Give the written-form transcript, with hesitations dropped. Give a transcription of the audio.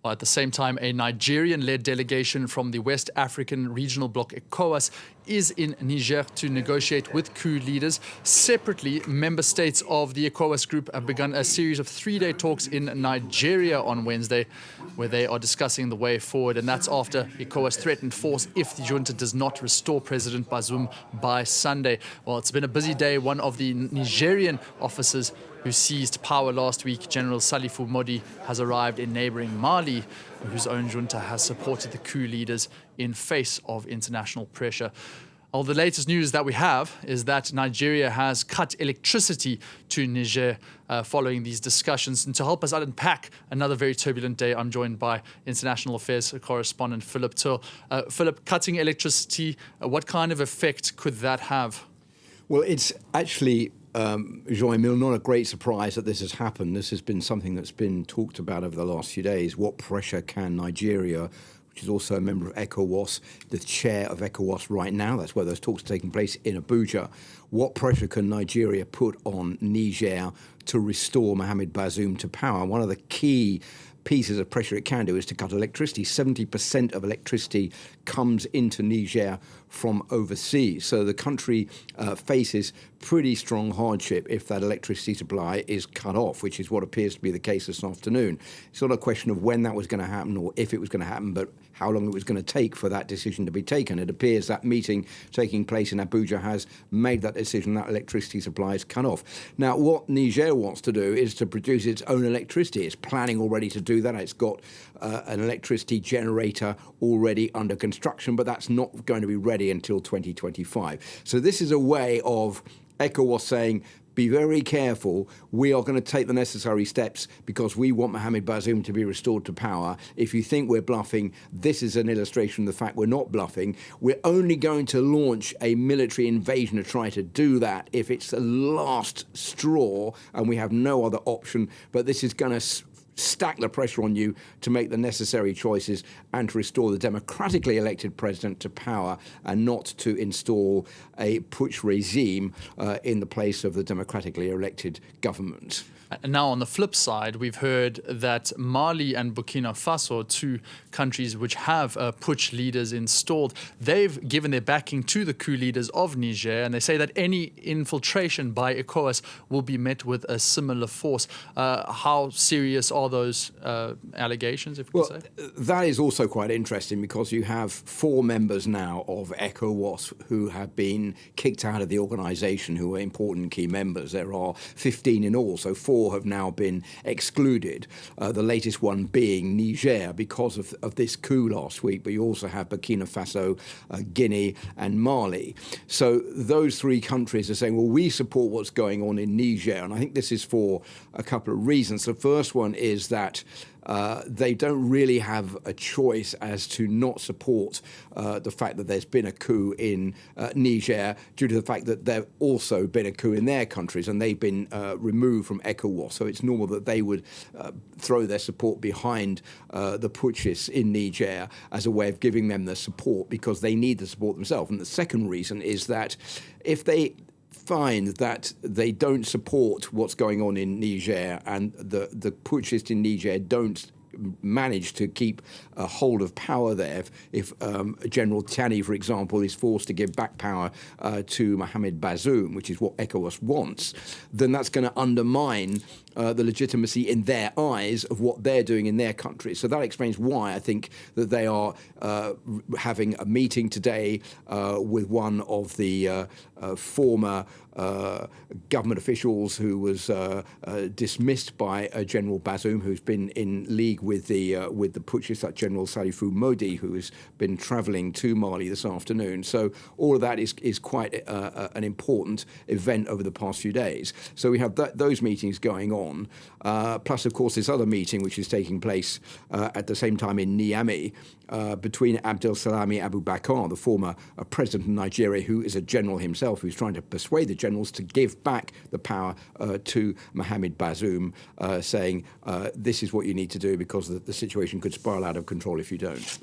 Well, at the same time, a Nigerian-led delegation from the West African regional bloc ECOWAS is in Niger to negotiate with coup leaders. Separately, member states of the ECOWAS group have begun a series of three-day talks in Nigeria on Wednesday, where they are discussing the way forward. And that's after ECOWAS threatened force if the junta does not restore President Bazoum by Sunday. Well, it's been a busy day. One of the Nigerian officers who seized power last week, General Salifu Modi, has arrived in neighboring Mali, whose own junta has supported the coup leaders in face of international pressure. Well, the latest news that we have is that Nigeria has cut electricity to Niger following these discussions. And to help us unpack another very turbulent day, I'm joined by international affairs correspondent Philip Turle. Philip, cutting electricity, what kind of effect could that have? Well, it's actually, Jean-Emile, not a great surprise that this has happened. This has been something that's been talked about over the last few days. What pressure can Nigeria, which is also a member of ECOWAS, the chair of ECOWAS right now, that's where those talks are taking place in Abuja, what pressure can Nigeria put on Niger to restore Mohamed Bazoum to power? One of the key pieces of pressure it can do is to cut electricity. 70% of electricity comes into Niger from overseas. So the country faces pretty strong hardship if that electricity supply is cut off, which is what appears to be the case this afternoon. It's not a question of when that was going to happen or if it was going to happen, but how long it was going to take for that decision to be taken. It appears that meeting taking place in Abuja has made that decision, that electricity supply is cut off. Now, what Niger wants to do is to produce its own electricity. It's planning already to do that. It's got an electricity generator already under construction, but that's not going to be ready until 2025. So this is a way of ECOWAS saying, be very careful, we are going to take the necessary steps because we want Mohamed Bazoum to be restored to power. If you think we're bluffing, this is an illustration of the fact we're not bluffing. We're only going to launch a military invasion to try to do that if it's the last straw and we have no other option. But this is going to stack the pressure on you to make the necessary choices and to restore the democratically elected president to power and not to install a putsch regime in the place of the democratically elected government. And now, on the flip side, we've heard that Mali and Burkina Faso, two countries which have putsch leaders installed, they've given their backing to the coup leaders of Niger, and they say that any infiltration by ECOWAS will be met with a similar force. How serious are those allegations, if we could say? That is also quite interesting because you have 4 members now of ECOWAS who have been kicked out of the organisation, who are important key members. There are 15 in all, so 4 have now been excluded, the latest one being Niger because of this coup last week, but you also have Burkina Faso, Guinea and Mali. So those 3 countries are saying, well, we support what's going on in Niger, and I think this is for a couple of reasons. The first one is that they don't really have a choice as to not support the fact that there's been a coup in Niger due to the fact that there's also been a coup in their countries and they've been removed from ECOWAS. So it's normal that they would throw their support behind the putschists in Niger as a way of giving them the support because they need the support themselves. And the second reason is that if they find that they don't support what's going on in Niger and the putschists in Niger don't manage to keep a hold of power there, if General Tani, for example, is forced to give back power to Mohamed Bazoum, which is what ECOWAS wants, then that's going to undermine the legitimacy in their eyes of what they're doing in their country. So that explains why I think that they are having a meeting today with one of the former government officials who was dismissed by General Bazoum, who's been in league with the putschists, like General Salifu Modi, who has been travelling to Mali this afternoon. So all of that is quite an important event over the past few days. So we have those meetings going on. Plus, of course, this other meeting, which is taking place at the same time in Niamey, between Abdel Salami Abubakar, the former president of Nigeria, who is a general himself, who's trying to persuade the generals to give back the power to Mohamed Bazoum, saying this is what you need to do because the situation could spiral out of control if you don't.